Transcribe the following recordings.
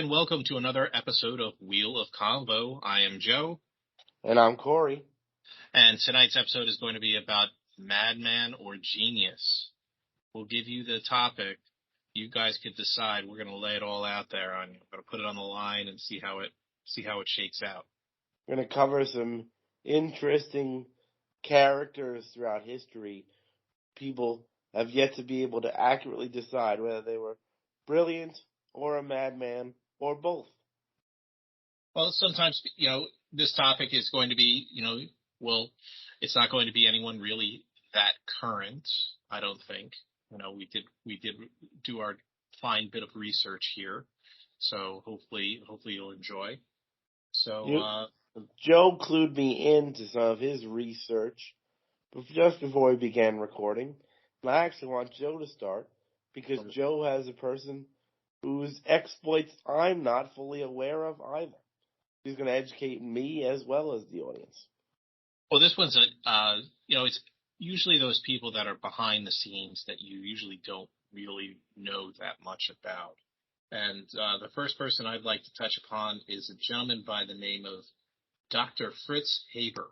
and welcome to another episode of Wheel of Convo. I am Joe. And I'm Corey. And tonight's episode is going to be about Madman or Genius. We'll give you the topic. You guys can decide. We're going to lay it all out there on you. We're going to put it on the line and see how it shakes out. We're going to cover some interesting characters throughout history. People have yet to be able to accurately decide whether they were brilliant or a madman or both. Well, sometimes, this topic is going to be, it's not going to be anyone really that current, I don't think. We did do our fine bit of research here. So hopefully you'll enjoy. So, Joe clued me into some of his research just before we began recording. And I actually want Joe to start because Joe has a person whose exploits I'm not fully aware of either. He's going to educate me as well as the audience. Well, this one's it's usually those people that are behind the scenes that you usually don't really know that much about. And the first person I'd like to touch upon is a gentleman by the name of Dr. Fritz Haber.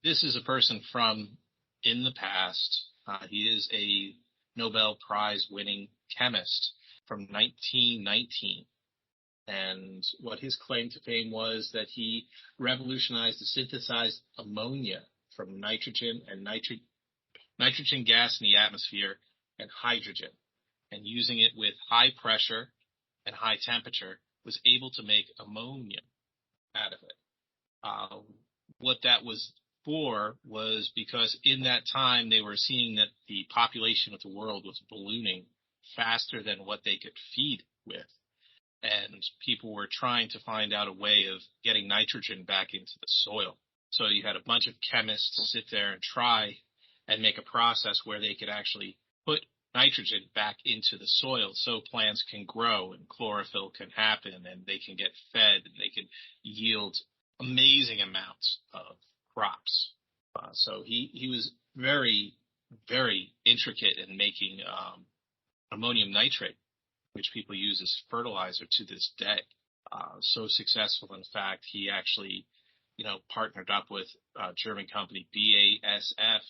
This is a person from in the past. He is a Nobel Prize winning chemist from 1919. And what his claim to fame was that he revolutionized the synthesized ammonia from nitrogen and nitrogen gas in the atmosphere and hydrogen. And using it with high pressure and high temperature was able to make ammonia out of it. What that was for was because in that time they were seeing that the population of the world was ballooning faster than what they could feed with. And people were trying to find out a way of getting nitrogen back into the soil. So you had a bunch of chemists sit there and try and make a process where they could actually put nitrogen back into the soil so plants can grow and chlorophyll can happen and they can get fed and they can yield amazing amounts of crops. So he was very, very intricate in making ammonium nitrate, which people use as fertilizer to this day. So successful, in fact, he actually, partnered up with a German company, BASF,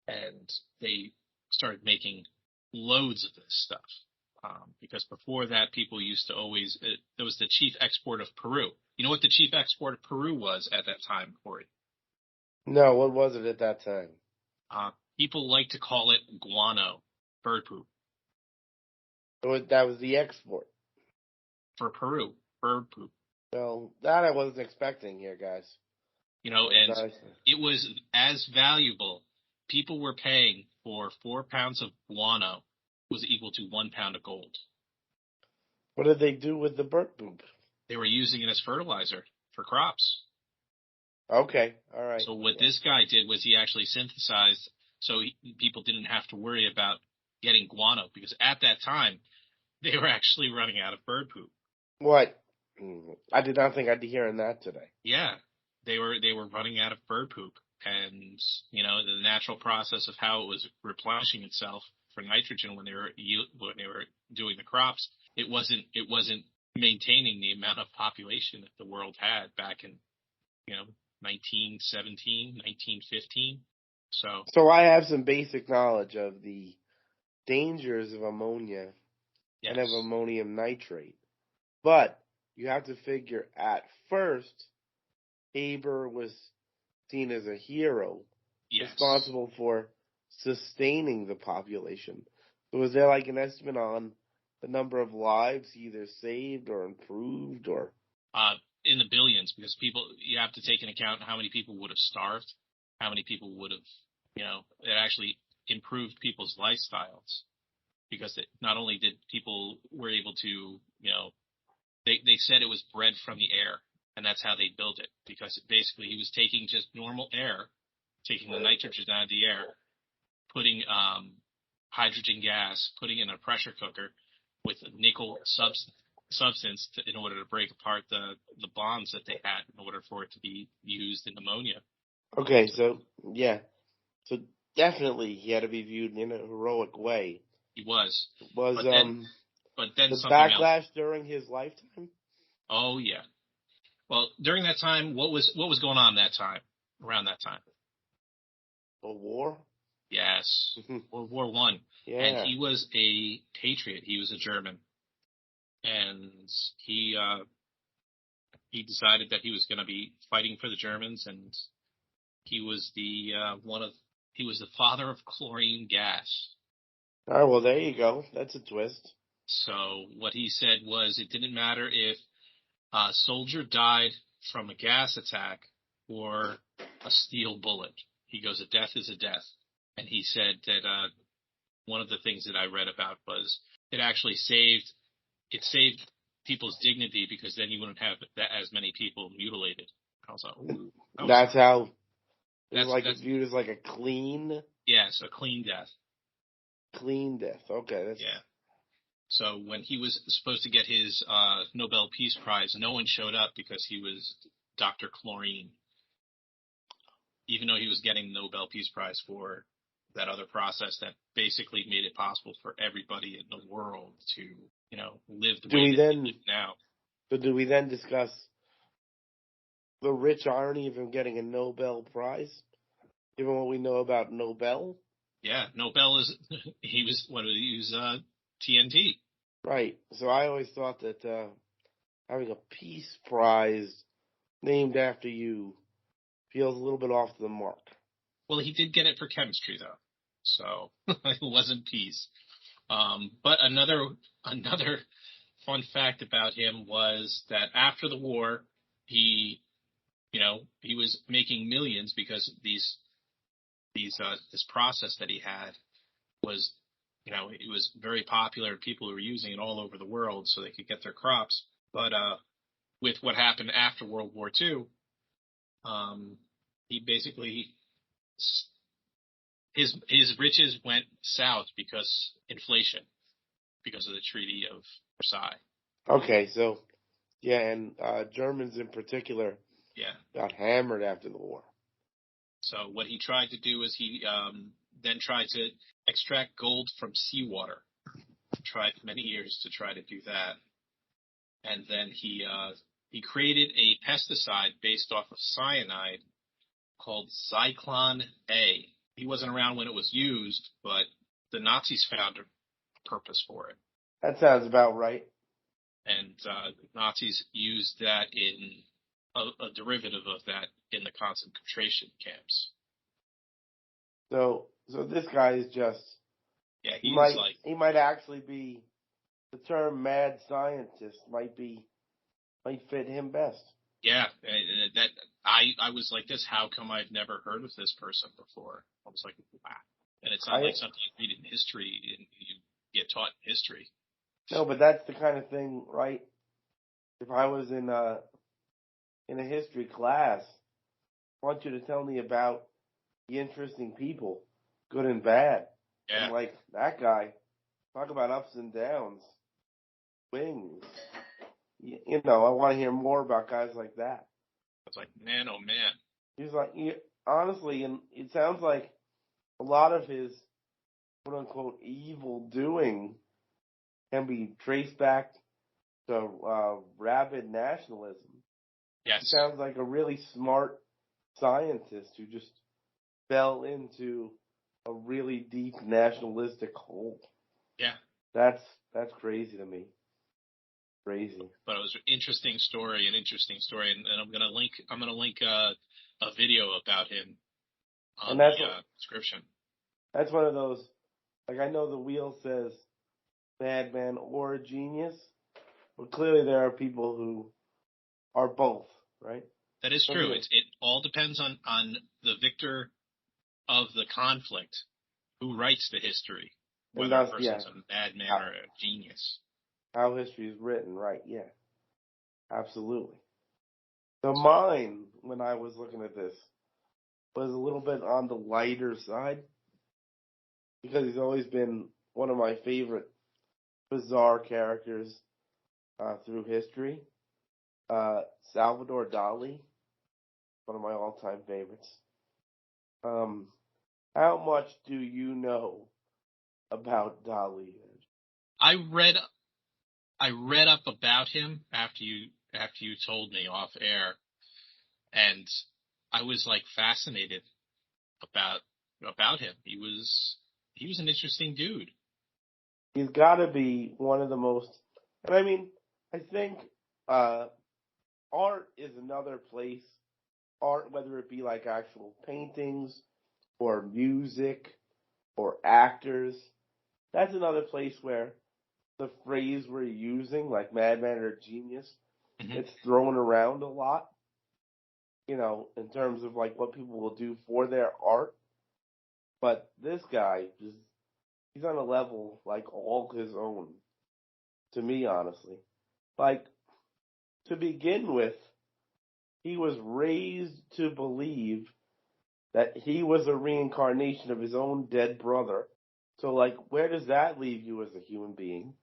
and they started making loads of this stuff. Because before that, people used to always, there was the chief export of Peru. You know what the chief export of Peru was at that time, Corey? No, what was it at that time? People like to call it guano, bird poop. That was the export. For Peru, bird poop. Well, that I wasn't expecting here, guys. And it was as valuable. People were paying for 4 pounds of guano was equal to 1 pound of gold. What did they do with the bird poop? They were using it as fertilizer for crops. Okay, all right. So what this guy did was he actually synthesized so people didn't have to worry about getting guano, because at that time they were actually running out of bird poop. What? I did not think I'd be hearing that today. Yeah, they were running out of bird poop, and the natural process of how it was replenishing itself for nitrogen when they were doing the crops, it wasn't maintaining the amount of population that the world had back in 1917, 1915. So I have some basic knowledge of the dangers of ammonia and of ammonium nitrate. But you have to figure at first, Haber was seen as a hero, responsible for sustaining the population. So was there like an estimate on the number of lives he either saved or improved or? In the billions, because you have to take into account how many people would have starved, how many people would have, it actually improved people's lifestyles, because not only did people were able to, they said it was bred from the air, and that's how they built it, because basically he was taking just normal air, taking the nitrogen out of the air, putting hydrogen gas, putting in a pressure cooker with a nickel substance in order to break apart the bonds that they had in order for it to be used in ammonia. Okay, so definitely he had to be viewed in a heroic way. He was. But then the something else. backlash during his lifetime. Oh yeah. Well, during that time, what was going on that time? Around that time. A war. Yes, World War I. Yeah. And he was a patriot. He was a German, and he decided that he was going to be fighting for the Germans, and he was the father of chlorine gas. All right, well, there you go. That's a twist. So what he said was it didn't matter if a soldier died from a gas attack or a steel bullet. He goes, a death is a death. And he said that one of the things that I read about was it actually saved people's dignity because then you wouldn't have as many people mutilated. I was like, ooh. That's how that's viewed as like a clean. Yes, a clean death. Clean death. Okay. Yeah. So when he was supposed to get his Nobel Peace Prize, no one showed up because he was Dr. Chlorine, even though he was getting the Nobel Peace Prize for that other process that basically made it possible for everybody in the world to, live the way they live now. So do we then discuss the rich irony of him getting a Nobel Prize, given what we know about Nobel? Yeah, Nobel he was TNT. Right. So I always thought that having a Peace Prize named after you feels a little bit off the mark. Well, he did get it for chemistry, though, so it wasn't peace. But another fun fact about him was that after the war, he was making millions because this process that he had was, it was very popular. People were using it all over the world so they could get their crops. But with what happened after World War II, he basically his riches went south because inflation, because of the Treaty of Versailles. Okay, so yeah, and Germans in particular, got hammered after the war. So what he tried to do is he then tried to extract gold from seawater. Tried many years to try to do that, and then he created a pesticide based off of cyanide called Zyklon A. He wasn't around when it was used, but the Nazis found a purpose for it. That sounds about right. And Nazis used that in a derivative of that in the concentration camps. So this guy is just he might actually be, the term mad scientist might fit him best. Yeah, that I was like this. How come I've never heard of this person before? I was like, wow. And it's not like something you read in history and you get taught in history. No, but that's the kind of thing, right? If I was in a history class, I want you to tell me about the interesting people, good and bad. Yeah. And like that guy, talk about ups and downs, swings. I want to hear more about guys like that. It's like, man, oh man. He's like, honestly, and it sounds like a lot of his quote unquote evil doing can be traced back to rabid nationalism. Yes. He sounds like a really smart scientist who just fell into a really deep nationalistic hole. Yeah. That's crazy to me. Crazy. But it was an interesting story, and I'm gonna link a video about him on the description. That's one of those, like, I know the wheel says madman or a genius, but clearly there are people who are both, right? That is true. It all depends on the victor of the conflict who writes the history, whether a person's a madman or a genius. How history is written, right? Yeah, absolutely. So mine, when I was looking at this, was a little bit on the lighter side because he's always been one of my favorite bizarre characters through history. Salvador Dali, one of my all-time favorites. How much do you know about Dali? I read I read up about him after you told me off air, and I was like fascinated about him. He was an interesting dude. He's got to be one of the most. And I mean, I think art is another place. Art, whether it be like actual paintings or music or actors, that's another place where the phrase we're using, like madman or genius, it's thrown around a lot, in terms of like what people will do for their art. But this guy, he's on a level like all his own, to me, honestly. Like, to begin with, he was raised to believe that he was a reincarnation of his own dead brother. So, like, where does that leave you as a human being?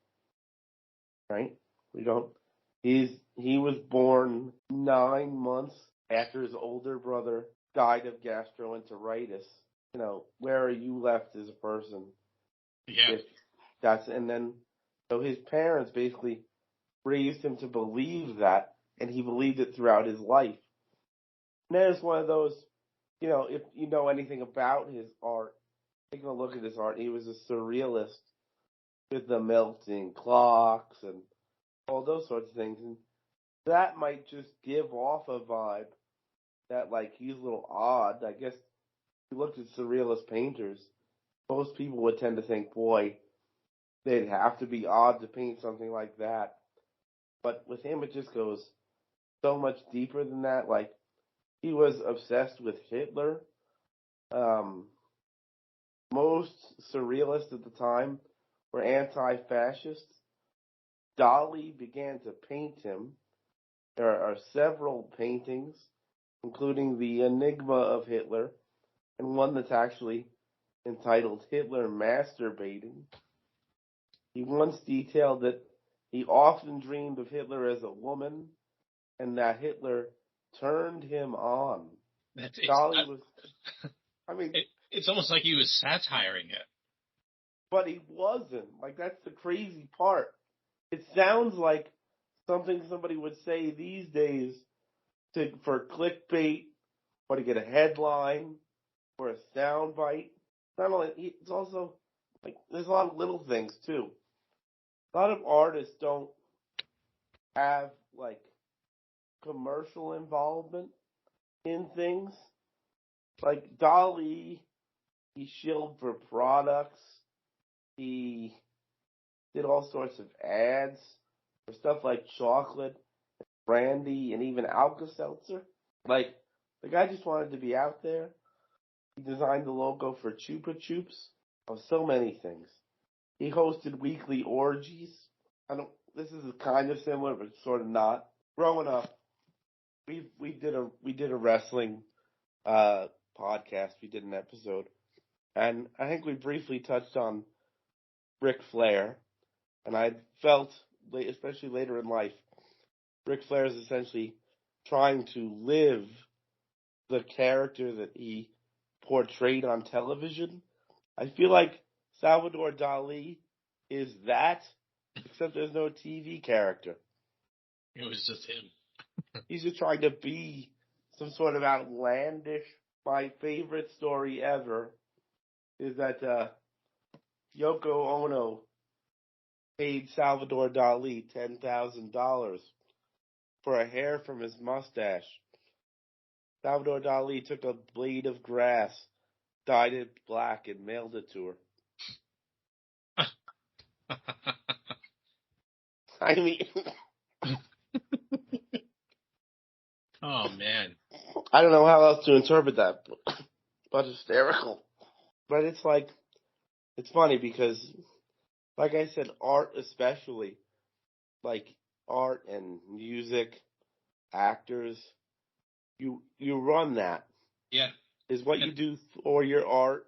Right? We don't. He was born 9 months after his older brother died of gastroenteritis. Where are you left as a person? Yeah. If and then, so his parents basically raised him to believe that, and he believed it throughout his life. And then it's one of those, if you know anything about his art, taking a look at his art, he was a surrealist with the melting clocks and all those sorts of things. And that might just give off a vibe that, like, he's a little odd. I guess if you looked at surrealist painters, most people would tend to think, boy, they'd have to be odd to paint something like that. But with him, it just goes so much deeper than that. Like, he was obsessed with Hitler. Most surrealists at the time were anti-fascists. Dali began to paint him. There are several paintings, including the Enigma of Hitler, and one that's actually entitled Hitler Masturbating. He once detailed that he often dreamed of Hitler as a woman, and that Hitler turned him on. Dali was, I mean, it's almost like he was satiring it. But he wasn't. Like, that's the crazy part. It sounds like something somebody would say these days for clickbait, or to get a headline, or a soundbite. Not only, it's also, like, there's a lot of little things, too. A lot of artists don't have, like, commercial involvement in things. Like, Dali, he shilled for products. He did all sorts of ads for stuff like chocolate, brandy, and even Alka-Seltzer. Like, the guy just wanted to be out there. He designed the logo for Chupa Chups, of so many things. He hosted weekly orgies. This is kind of similar, but sort of not. Growing up, we did a wrestling podcast. We did an episode, and I think we briefly touched on Ric Flair, and I felt, especially later in life, Ric Flair is essentially trying to live the character that he portrayed on television. I feel like Salvador Dali is that, except there's no TV character. It was just him. He's just trying to be some sort of outlandish. My favorite story ever is that Yoko Ono paid Salvador Dali $10,000 for a hair from his mustache. Salvador Dali took a blade of grass, dyed it black, and mailed it to her. I mean, oh man, I don't know how else to interpret that, but hysterical. But it's like, it's funny because, like I said, art especially, like art and music, actors, you run that. Yeah. Is what you do for your art.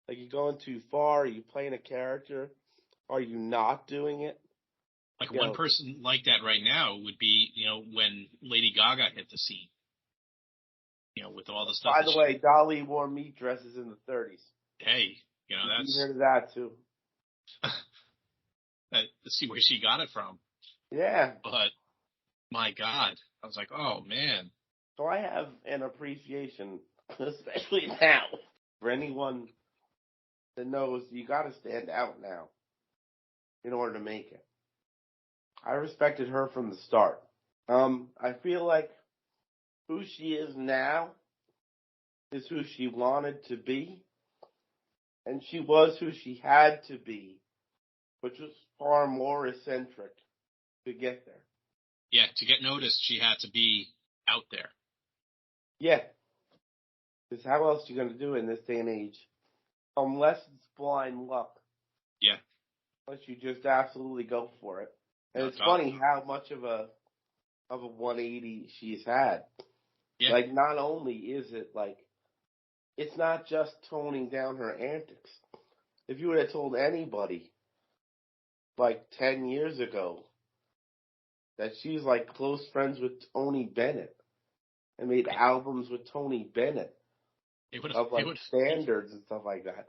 Like, you going too far? Are you playing a character? Are you not doing it? Like, one person like that right now would be, when Lady Gaga hit the scene. With all the stuff. By the way, Dali wore meat dresses in the 30s. Hey, that's. You heard of that too. Let's see where she got it from. Yeah. But my God, I was like, oh man. So I have an appreciation, especially now, for anyone that knows you got to stand out now in order to make it. I respected her from the start. I feel like who she is now is who she wanted to be, and she was who she had to be, which was far more eccentric to get there. Yeah, to get noticed, she had to be out there. Yeah. Because how else are you going to do it in this day and age? Unless it's blind luck. Yeah. Unless you just absolutely go for it. And No it's doubt. funny how much of a 180 she's had. Yeah. Like, not only is it like, it's not just toning down her antics. If you would have told anybody, like 10 years ago, that she's like close friends with Tony Bennett and made albums with Tony Bennett of like standards and stuff like that,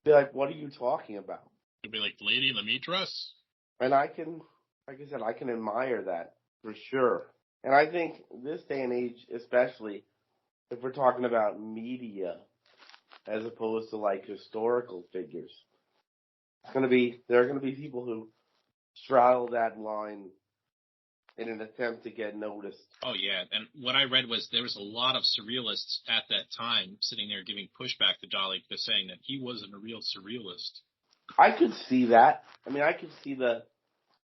be like, what are you talking about? It'd be like, lady in the meat dress. And I can, like I said, I can admire that for sure. And I think this day and age, especially if we're talking about media as opposed to like historical figures, there are going to be people who straddle that line in an attempt to get noticed. Oh, yeah. And what I read was there was a lot of surrealists at that time sitting there giving pushback to Dali for saying that he wasn't a real surrealist. I could see that. I mean, I could see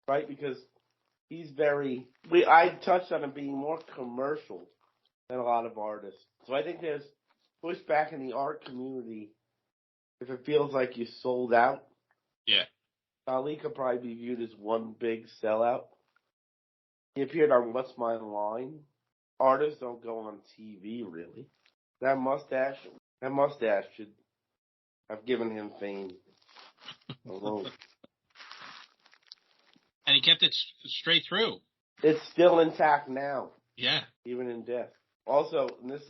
right, because he's I touched on him being more commercial than a lot of artists. So I think there's pushback in the art community if it feels like you sold out. Yeah. Ali could probably be viewed as one big sellout. He appeared on What's My Line. Artists don't go on TV, really. That mustache should have given him fame alone. And he kept it straight through. It's still intact now. Yeah. Even in death. Also, and this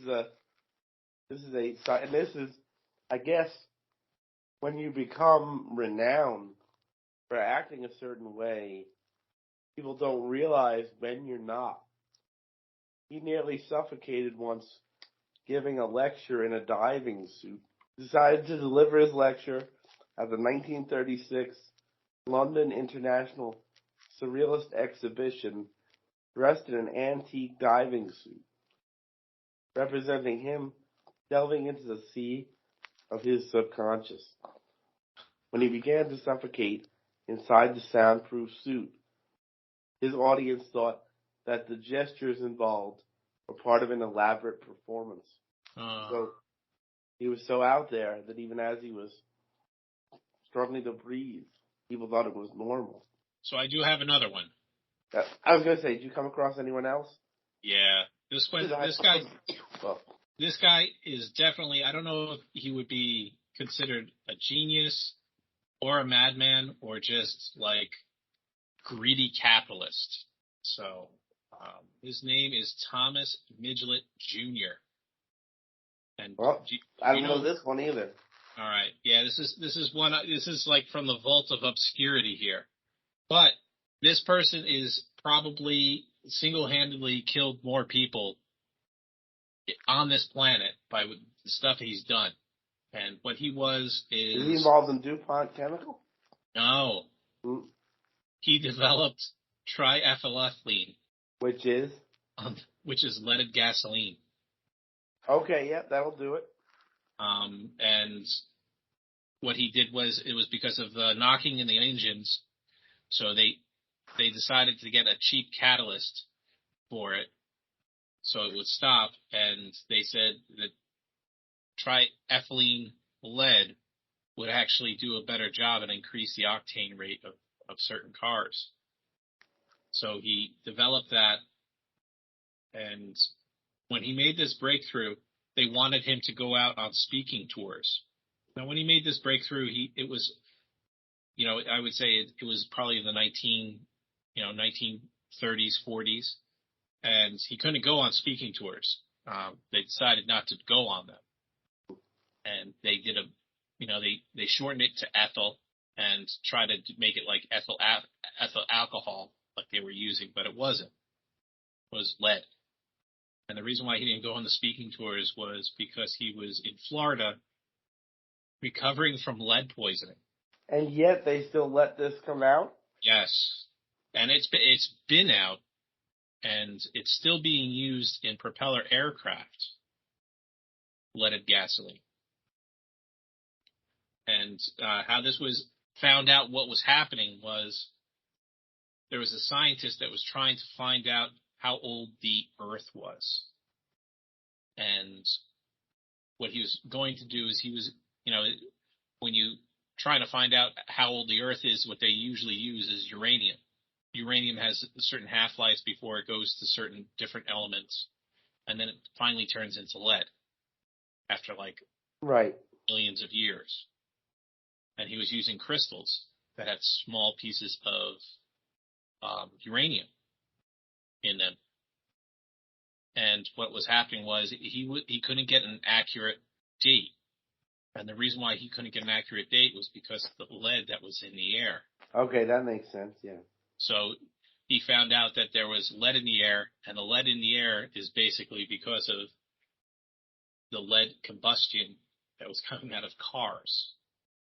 is, I guess, when you become renowned for acting a certain way, people don't realize when you're not. He nearly suffocated once giving a lecture in a diving suit. Decided to deliver his lecture at the 1936 London International Surrealist Exhibition dressed in an antique diving suit, representing him delving into the sea of his subconscious. When he began to suffocate inside the soundproof suit, his audience thought that the gestures involved were part of an elaborate performance. So he was so out there that even as he was struggling to breathe, people thought it was normal. So I do have another one. I was going to say, did you come across anyone else? Yeah. This guy is definitely, I don't know if he would be considered a genius or a madman or just like greedy capitalist. So his name is Thomas Midgett Jr. And I don't know this one either. All right. Yeah, this is like from the vault of obscurity here. But this person is probably single-handedly killed more people on this planet by the stuff he's done. And what he was is... Is he involved in DuPont Chemical? No. He developed triethylethylene. Which is? Which is leaded gasoline. Okay, yeah, that'll do it. And what he did was, it was because of the knocking in the engines, so they decided to get a cheap catalyst for it, so it would stop, and they said that triethylene lead would actually do a better job and increase the octane rate of certain cars. So he developed that, and when he made this breakthrough, they wanted him to go out on speaking tours. Now, when he made this breakthrough, it was, I would say it was probably in the 1930s, 40s, and he couldn't go on speaking tours. They decided not to go on them, and they did they shortened it to ethyl and tried to make it like ethyl alcohol, like they were using, but it wasn't. It was lead. And the reason why he didn't go on the speaking tours was because he was in Florida recovering from lead poisoning. And yet they still let this come out? Yes. And it's been out, and it's still being used in propeller aircraft, leaded gasoline. And how this was found out what was happening was there was a scientist that was trying to find out how old the Earth was. And what he was going to do is he was, when you try to find out how old the Earth is, what they usually use is uranium. Uranium has a certain half-life before it goes to certain different elements, and then it finally turns into lead after millions of years. And he was using crystals that had small pieces of uranium in them. And what was happening was he couldn't get an accurate date. And the reason why he couldn't get an accurate date was because of the lead that was in the air. Okay, that makes sense, yeah. So he found out that there was lead in the air, and the lead in the air is basically because of the lead combustion that was coming out of cars.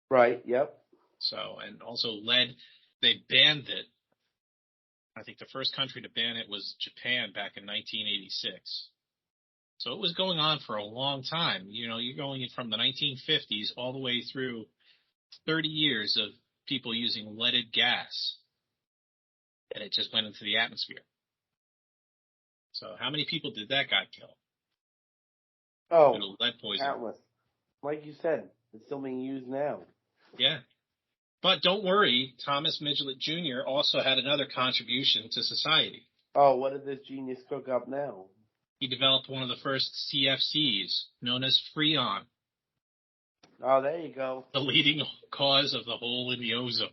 Right, yep. So, and also lead, they banned it. I think the first country to ban it was Japan back in 1986. So it was going on for a long time. You're going from the 1950s all the way through 30 years of people using leaded gas. And it just went into the atmosphere. So how many people did that guy kill? Oh, lead poisoning. Countless. Like you said, it's still being used now. Yeah. But don't worry, Thomas Midgelick Jr. also had another contribution to society. Oh, what did this genius cook up now? He developed one of the first CFCs, known as Freon. Oh, there you go. The leading cause of the hole in the ozone.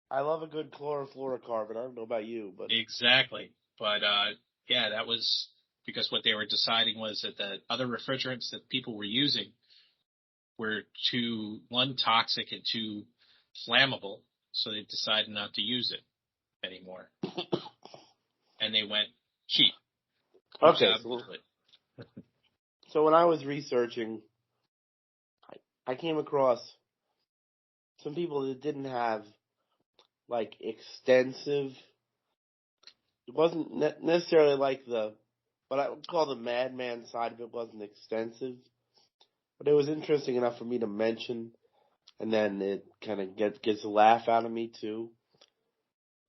I love a good chlorofluorocarbon. I don't know about you, but Exactly. But yeah, that was because what they were deciding was that the other refrigerants that people were using were too, one, toxic and too flammable, so they decided not to use it anymore. And they went cheap. Okay. So when I was researching, I came across some people that didn't have extensive. It wasn't necessarily what I would call the Madman side of it wasn't extensive, but it was interesting enough for me to mention, and then it kind of gets a laugh out of me too.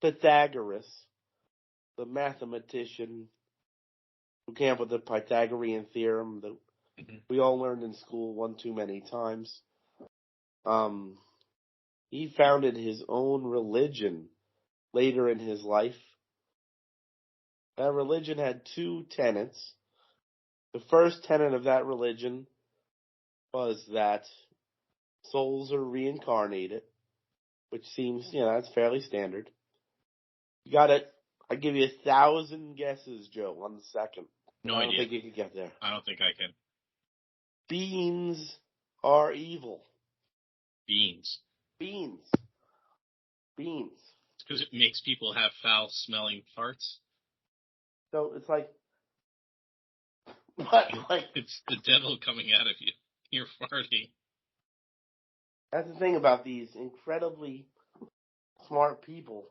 Pythagoras, the mathematician who came up with the Pythagorean theorem that we all learned in school one too many times. He founded his own religion later in his life. That religion had two tenets. The first tenet of that religion was that souls are reincarnated, which seems, that's fairly standard. You got it. I give you 1,000 guesses, Joe, on the second. No idea. I don't think you could get there. I don't think I can. Beans are evil. Beans. Beans. It's because it makes people have foul-smelling farts. So it's like, it's the devil coming out of you. You're farting. That's the thing about these incredibly smart people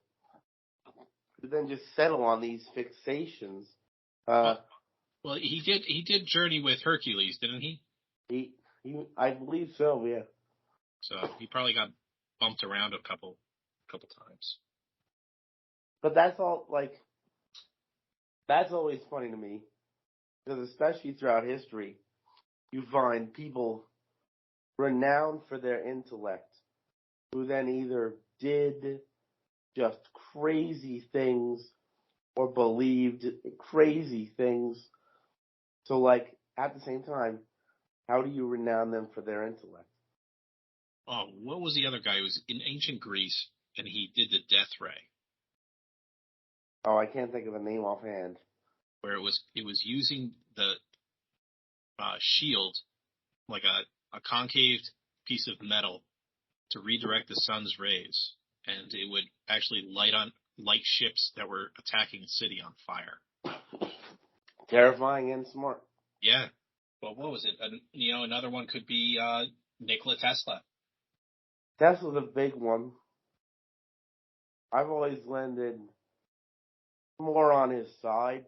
who then just settle on these fixations. Well, he did journey with Hercules, didn't he? He I believe so, yeah. So he probably got bumped around a couple times. But that's always funny to me, because especially throughout history, you find people renowned for their intellect who then either did just crazy things or believed crazy things. So, at the same time, how do you renown them for their intellect? Oh, what was the other guy who was in ancient Greece and he did the death ray? Oh, I can't think of a name offhand. Where it was using the shield, like a concave piece of metal, to redirect the sun's rays, and it would actually light on light ships that were attacking the city on fire. Terrifying and smart. Yeah. Well, what was it? Another one could be Nikola Tesla. Tesla's a big one. I've always landed more on his side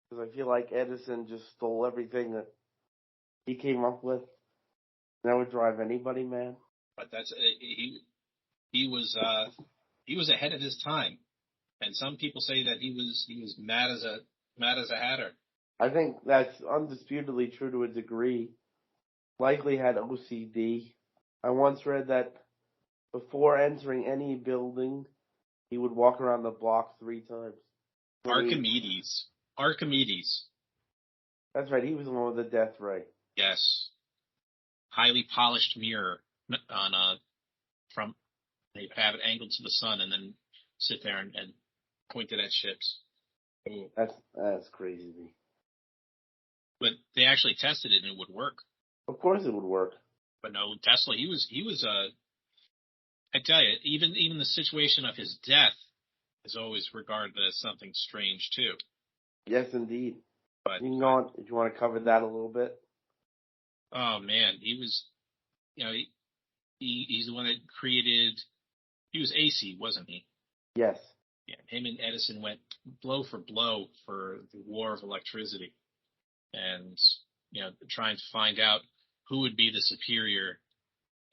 because I feel like Edison just stole everything that he came up with. That would drive anybody mad. But that's he was ahead of his time, and some people say that he was mad as a hatter. I think that's undisputedly true to a degree. Likely had OCD. I once read that before entering any building, he would walk around the block 3 times. Archimedes. That's right. He was the one with the death ray. Yes. Highly polished mirror from they have it angled to the sun and then sit there and point it at ships. Ooh. That's crazy to me. But they actually tested it and it would work. Of course it would work. But no, Tesla, he was I tell you, even the situation of his death is always regarded as something strange too. Yes, indeed. Oh man, he was, he's the one that created. He was AC, wasn't he? Yes. Yeah, him and Edison went blow for blow for the war of electricity, and trying to find out who would be the superior,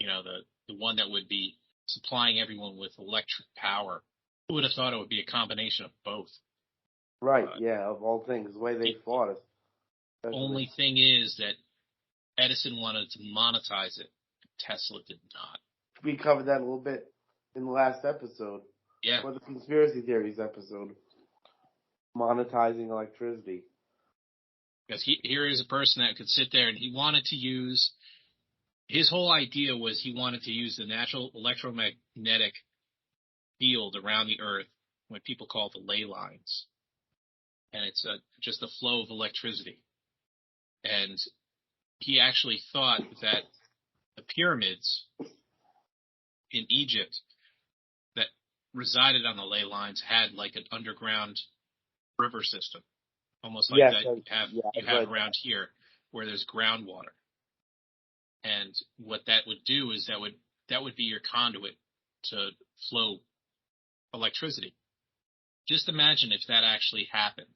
the one that would be supplying everyone with electric power. Who would have thought it would be a combination of both? Right, of all things, the way they fought us. Only thing is that Edison wanted to monetize it. Tesla did not. We covered that a little bit in the last episode. Yeah. Or the conspiracy theories episode. Monetizing electricity. Because here is a person that could sit there and he wanted to use, his whole idea was he wanted to use the natural electromagnetic field around the Earth, what people call the ley lines. And it's just the flow of electricity. And he actually thought that the pyramids in Egypt that resided on the ley lines had like an underground river system, almost like that you have around here, where there's groundwater. And what that would do is that would be your conduit to flow electricity. Just imagine if that actually happened.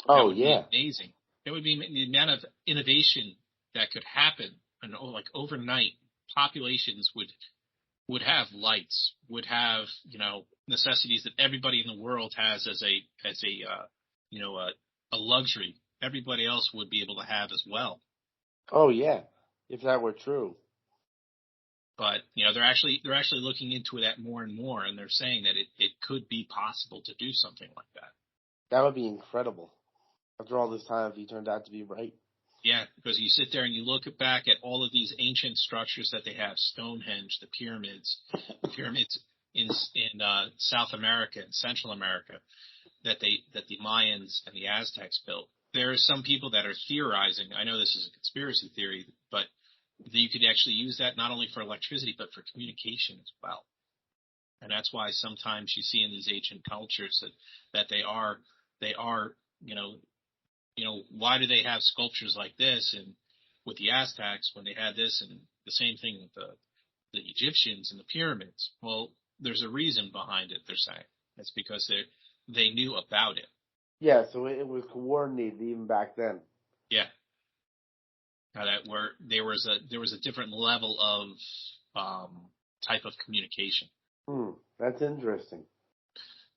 That would be amazing. That would be the amount of innovation that could happen, and like overnight, populations would have lights, would have necessities that everybody in the world has as a luxury. Everybody else would be able to have as well. Oh yeah, if that were true. But they're actually looking into that more and more, and they're saying that it could be possible to do something like that. That would be incredible. After all this time, if he turned out to be right. Yeah, because you sit there and you look back at all of these ancient structures that they have, Stonehenge, the pyramids in South America and Central America that the Mayans and the Aztecs built. There are some people that are theorizing, I know this is a conspiracy theory, but you could actually use that not only for electricity but for communication as well. And that's why sometimes you see in these ancient cultures that they are why do they have sculptures like this and with the Aztecs when they had this, and the same thing with the Egyptians and the pyramids? Well, there's a reason behind it, they're saying. It's because they knew about it. Yeah, so it was coordinated even back then. Yeah. Now there was a different level of type of communication. That's interesting.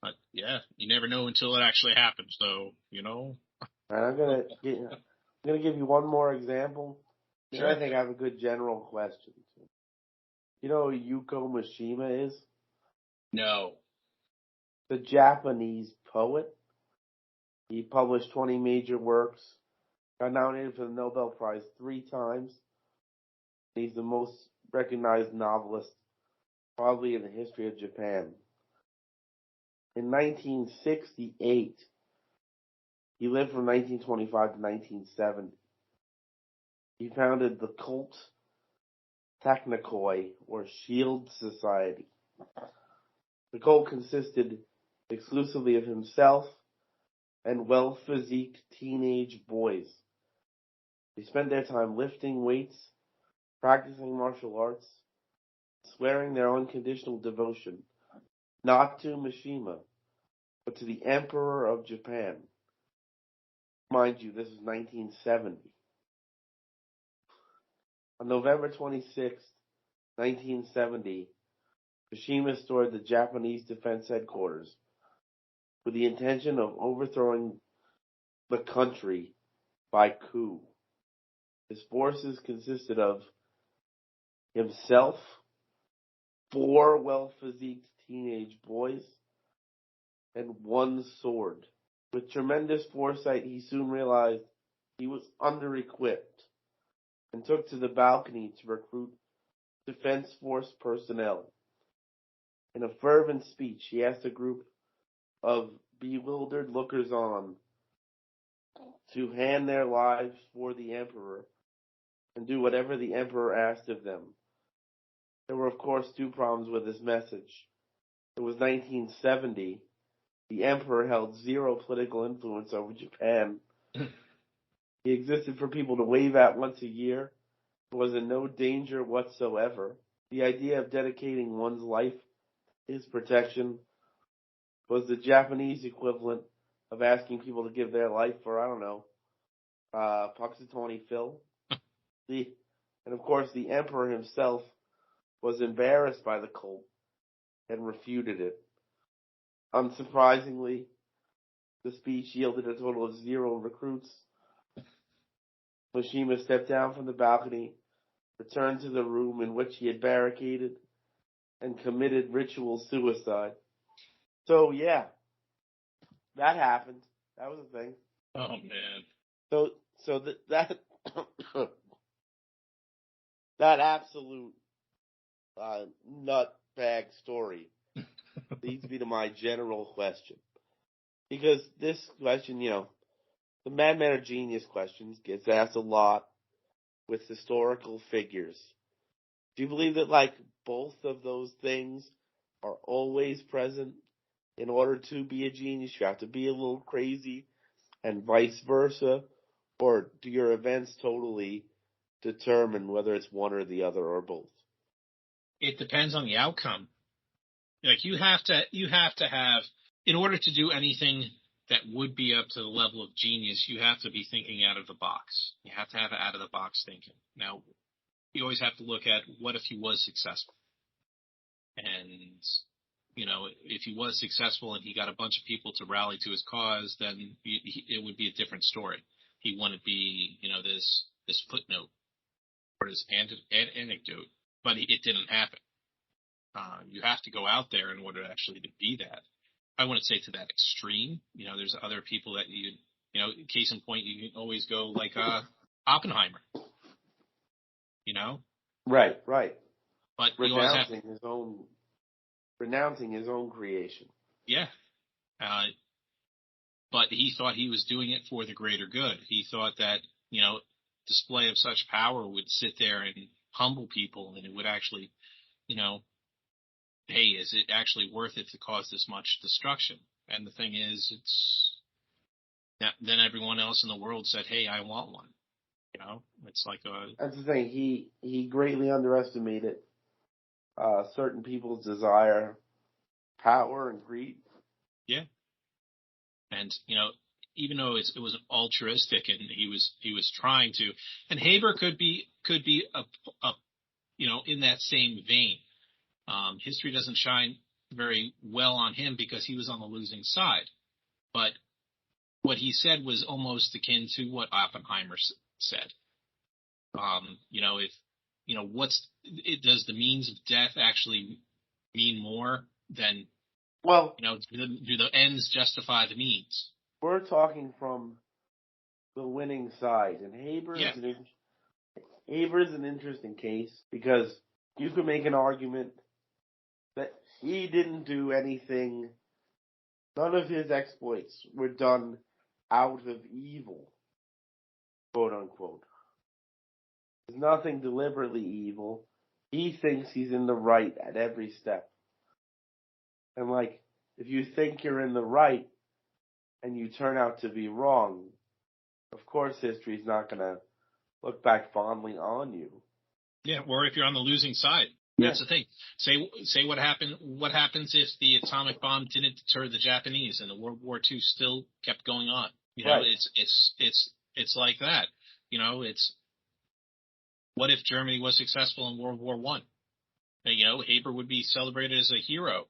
But yeah, you never know until it actually happens, though. And I'm gonna give you one more example. Sure. I think I have a good general question. You know who Yuko Mishima is? No. The Japanese poet. He published 20 major works. Got nominated for the Nobel Prize 3 times. He's the most recognized novelist probably in the history of Japan. In 1968, he lived from 1925 to 1970. He founded the cult Technikoi, or Shield Society. The cult consisted exclusively of himself and well-physiqued teenage boys. They spent their time lifting weights, practicing martial arts, swearing their unconditional devotion, not to Mishima, but to the Emperor of Japan. Mind you, this is 1970. On November 26, 1970, Mishima stormed the Japanese Defense Headquarters with the intention of overthrowing the country by coup. His forces consisted of himself, 4 well-physiqued teenage boys, and 1 sword. With tremendous foresight, he soon realized he was under-equipped and took to the balcony to recruit Defense Force personnel. In a fervent speech, he asked a group of bewildered lookers-on to hand their lives for the Emperor and do whatever the Emperor asked of them. There were, of course, 2 problems with his message. It was 1970. The Emperor held 0 political influence over Japan. He existed for people to wave at once a year. Was in no danger whatsoever. The idea of dedicating one's life to his protection was the Japanese equivalent of asking people to give their life for, I don't know, Punxsutawney Phil. And of course, the Emperor himself was embarrassed by the cult and refuted it. Unsurprisingly, the speech yielded a total of 0 recruits. Mishima stepped down from the balcony, returned to the room in which he had barricaded, and committed ritual suicide. So, yeah, that happened. That was a thing. Oh, man. So that that absolute nutbag story leads me to my general question. Because this question, the Madman or Genius questions gets asked a lot with historical figures. Do you believe that, both of those things are always present? In order to be a genius, you have to be a little crazy, and vice versa? Or do your events totally determine whether it's one or the other or both? It depends on the outcome. You have to have, in order to do anything that would be up to the level of genius, you have to be thinking out of the box. You have to have out of the box thinking. Now, you always have to look at what if he was successful. And, if he was successful and he got a bunch of people to rally to his cause, then it would be a different story. He wouldn't be, this footnote or this anecdote, but it didn't happen. You have to go out there in order actually to be that. I wouldn't say to that extreme. There's other people that case in point, you can always go like Oppenheimer. Right. But renouncing his own creation. Yeah. But he thought he was doing it for the greater good. He thought that, display of such power would sit there and humble people, and it would actually, hey, is it actually worth it to cause this much destruction? And the thing is, then everyone else in the world said, hey, I want one. It's like That's the thing. He greatly underestimated certain people's desire, power, and greed. Yeah. And, even though it was altruistic and he was trying to, and Haber could be a in that same vein. History doesn't shine very well on him because he was on the losing side. But what he said was almost akin to what Oppenheimer said. Does the means of death actually mean more than, do the ends justify the means? We're talking from the winning side, and Haber is an interesting case because you could make an argument that he didn't do anything. None of his exploits were done out of evil, quote unquote. There's nothing deliberately evil. He thinks he's in the right at every step. And like, if you think you're in the right and you turn out to be wrong, of course history's not going to look back fondly on you. Yeah, or if you're on the losing side. Yeah. That's the thing. Say what happened. What happens if the atomic bomb didn't deter the Japanese and the World War II still kept going on? You know, right. it's like that. You know, it's what if Germany was successful in World War One? You know, Haber would be celebrated as a hero.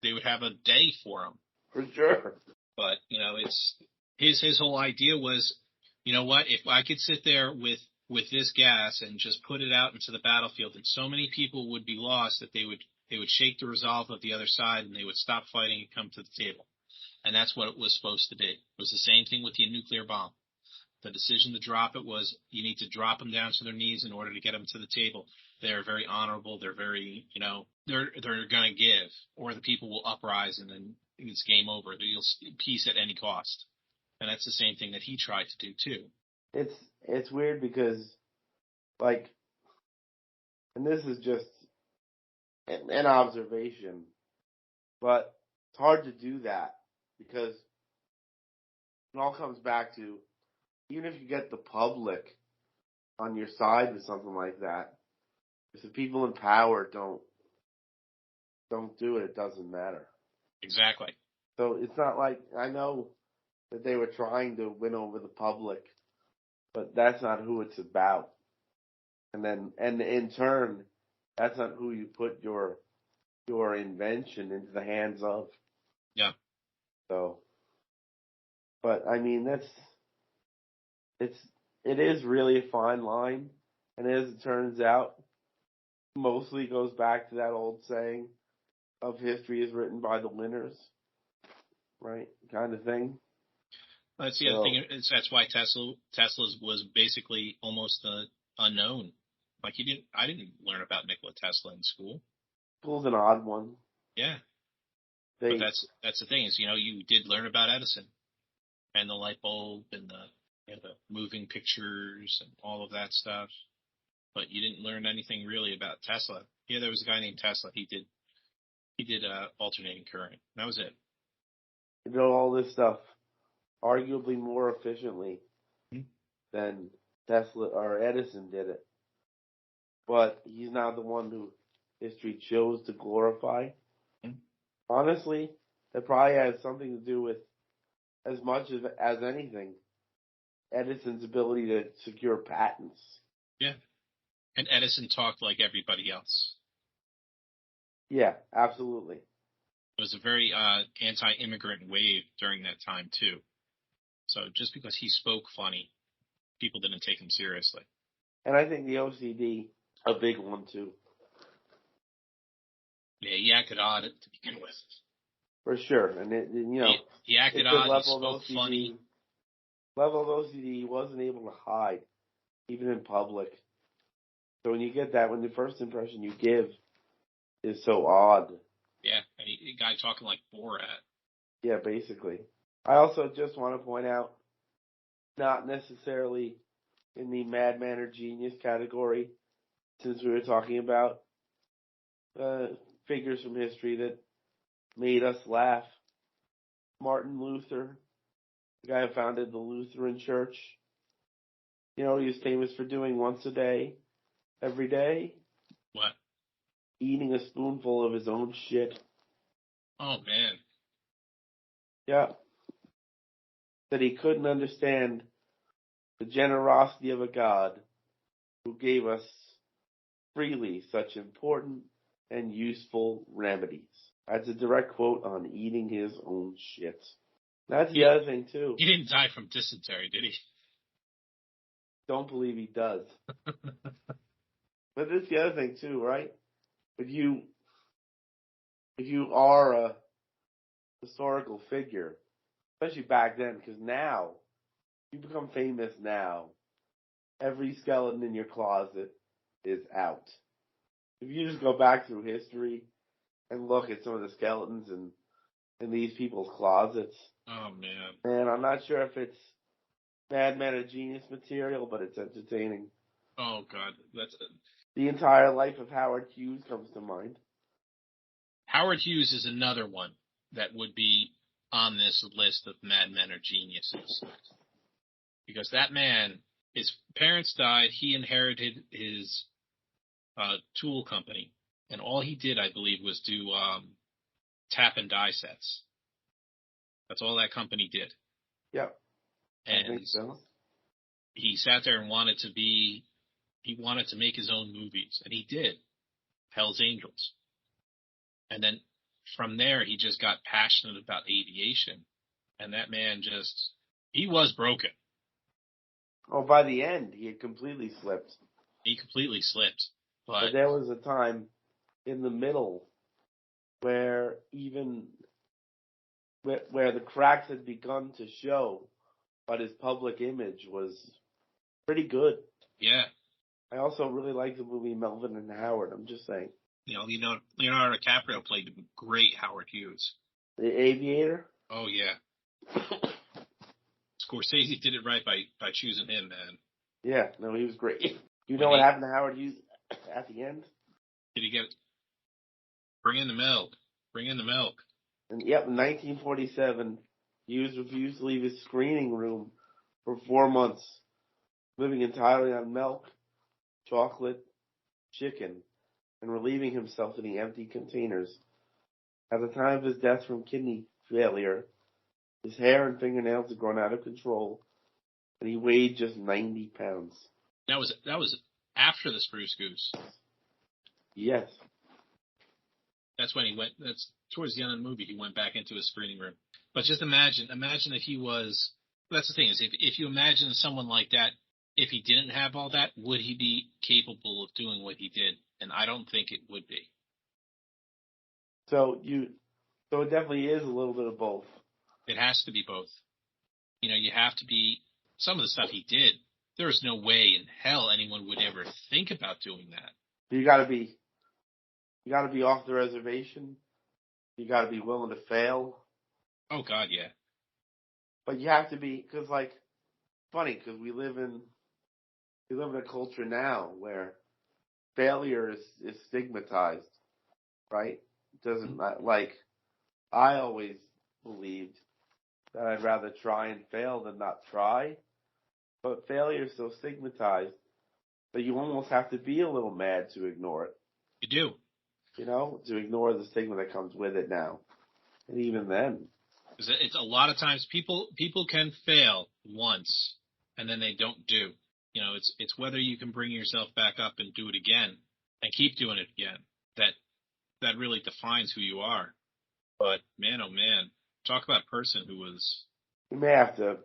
They would have a day for him. For sure. But you know, it's his whole idea was, you know what? If I could sit there with this gas and just put it out into the battlefield, and so many people would be lost that they would shake the resolve of the other side and they would stop fighting and come to the table. And that's what it was supposed to be. It was the same thing with the nuclear bomb. The decision to drop it was you need to drop them down to their knees in order to get them to the table. They're very honorable. They're very, you know, they're going to give, or the people will uprise and then it's game over. You'll peace at any cost. And that's the same thing that he tried to do too. It's weird because, like, and this is just an observation, but it's hard to do that because it all comes back to, even if you get the public on your side with something like that, if the people in power don't do it, it doesn't matter. Exactly. So it's not like, I know that they were trying to win over the public, but that's not who it's about. And in turn, that's not who you put your invention into the hands of. Yeah. So, but I mean, it is really a fine line. And as it turns out, mostly goes back to that old saying of history is written by the winners, right? Kind of thing. That's the other thing. That's why Tesla's was basically almost unknown. Like I didn't learn about Nikola Tesla in school. School's an odd one. Yeah. But that's the thing is, you know, you did learn about Edison and the light bulb and the moving pictures and all of that stuff. But you didn't learn anything really about Tesla. Yeah, there was a guy named Tesla. He did alternating current. That was it. You know, all this stuff arguably more efficiently than Tesla or Edison did it. But he's not the one who history chose to glorify. Honestly, it probably has something to do with, as much as anything, Edison's ability to secure patents. Yeah. And Edison talked like everybody else. Yeah, absolutely. It was a very anti-immigrant wave during that time, too. So just because he spoke funny, people didn't take him seriously. And I think the OCD, a big one, too. Yeah, he acted odd to begin with. For sure. And, he acted odd, he spoke funny. Level of OCD, he wasn't able to hide, even in public. So when you get that, when the first impression you give is so odd. Yeah, and a guy talking like Borat. Yeah, basically. I also just want to point out, not necessarily in the madman or genius category, since we were talking about figures from history that made us laugh. Martin Luther, the guy who founded the Lutheran Church. You know what he was famous for doing once a day, every day? What? Eating a spoonful of his own shit. Oh, man. Yeah. That he couldn't understand the generosity of a God who gave us freely such important and useful remedies. That's a direct quote on eating his own shit. That's the other thing, too. He didn't die from dysentery, did he? Don't believe he does. But that's the other thing, too, right? If you are a historical figure, especially back then, because now, you become famous now, every skeleton in your closet is out. If you just go back through history and look at some of the skeletons in these people's closets. Oh, man. And I'm not sure if it's Madman or Genius material, but it's entertaining. Oh, God. The entire life of Howard Hughes comes to mind. Howard Hughes is another one that would be on this list of madmen or geniuses. Because that man, his parents died, he inherited his tool company, and all he did, I believe, was do tap and die sets. That's all that company did. Yep. And I think so. He sat there and wanted to make his own movies, and he did. Hell's Angels. And then from there, he just got passionate about aviation. And that man he was broken. Oh, by the end, he had completely slipped. He completely slipped. But there was a time in the middle where where the cracks had begun to show, but his public image was pretty good. Yeah. I also really like the movie Melvin and Howard. I'm just saying. Leonardo DiCaprio played great Howard Hughes. The Aviator? Oh, yeah. Scorsese did it right by choosing him, man. Yeah, no, he was great. You know what happened to Howard Hughes at the end? Did he get it? Bring in the milk. Bring in the milk. And yep, in 1947, Hughes refused to leave his screening room for 4 months, living entirely on milk, chocolate, chicken, and relieving himself in the empty containers. At the time of his death from kidney failure, his hair and fingernails had grown out of control, and he weighed just 90 pounds. That was after the Spruce Goose. Yes. That's when that's towards the end of the movie, he went back into his screening room. But just imagine if he was, that's the thing is, if you imagine someone like that, if he didn't have all that, would he be capable of doing what he did? And I don't think it would be. So it definitely is a little bit of both. It has to be both. You have to be, some of the stuff he did, there's no way in hell anyone would ever think about doing that. You gotta be off the reservation. You gotta be willing to fail. Oh God, yeah. But you have to be, cause funny, cause we live in a culture now where failure is stigmatized, right? I always believed that I'd rather try and fail than not try. But failure is so stigmatized that you almost have to be a little mad to ignore it. You do. To ignore the stigma that comes with it now. And even then. It's a lot of times people can fail once and then they don't do. It's whether you can bring yourself back up and do it again and keep doing it again. That really defines who you are. But man, oh man, talk about a person who was. We may have to.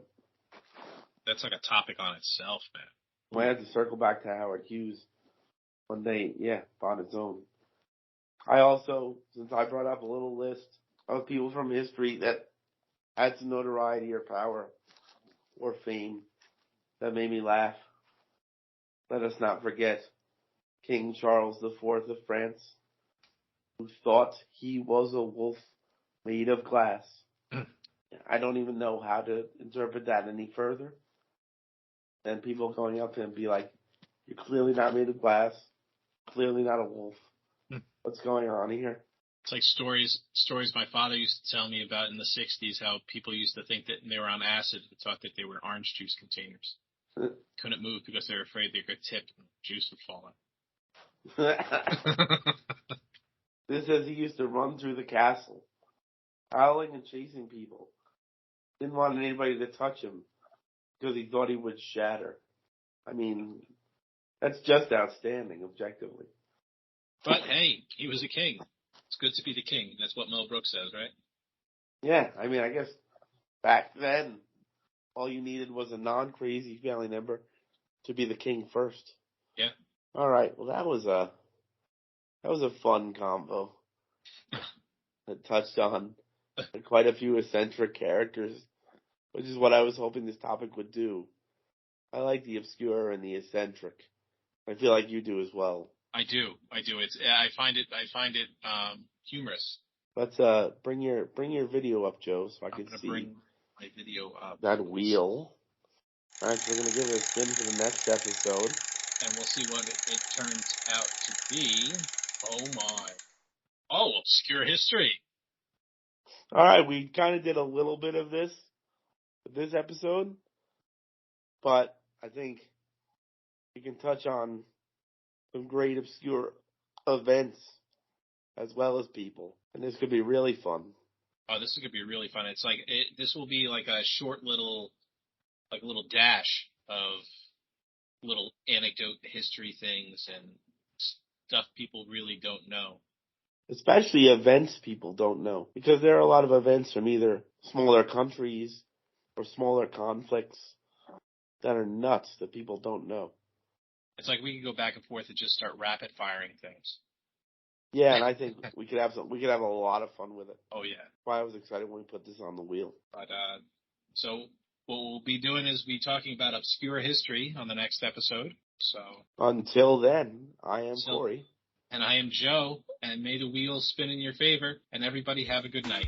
That's like a topic on itself, man. We might have to circle back to Howard Hughes one day, on its own. I also, since I brought up a little list of people from history that had some notoriety or power or fame that made me laugh, let us not forget King Charles IV of France, who thought he was a wolf made of glass. I don't even know how to interpret that any further than people going up to him and be like, "You're clearly not made of glass, clearly not a wolf. What's going on here?" It's like stories my father used to tell me about in the 60s, how people used to think that they were on acid and thought that they were orange juice containers. Couldn't move because they were afraid they could tip and juice would fall out. This says he used to run through the castle, howling and chasing people. Didn't want anybody to touch him because he thought he would shatter. I mean, that's just outstanding, objectively. But hey, he was a king. It's good to be the king. That's what Mel Brooks says, right? Yeah, I mean, I guess back then, all you needed was a non-crazy family member to be the king first. Yeah. All right. Well, that was a fun combo that touched on quite a few eccentric characters, which is what I was hoping this topic would do. I like the obscure and the eccentric. I feel like you do as well. I do. I find it humorous. Let's bring your video up, Joe, so I can see. Bring my video up. That wheel. All right, so we're gonna give it a spin for the next episode, and we'll see what it turns out to be. Oh my! Oh, a Obscure history. All right, we kind of did a little bit of this with this episode, but I think we can touch on some great obscure events as well as people, and this could be really fun. Oh, this is gonna be really fun. It's like this will be like a short little, like a little dash of little anecdote history things and stuff people really don't know. Especially events people don't know, because there are a lot of events from either smaller countries or smaller conflicts that are nuts that people don't know. It's like we could go back and forth and just start rapid firing things. Yeah, and I think we could have a lot of fun with it. Oh yeah. Why I was excited when we put this on the wheel. But so what we'll be doing is be talking about obscure history on the next episode. So until then, I am Corey. And I am Joe, and may the wheels spin in your favor, and everybody have a good night.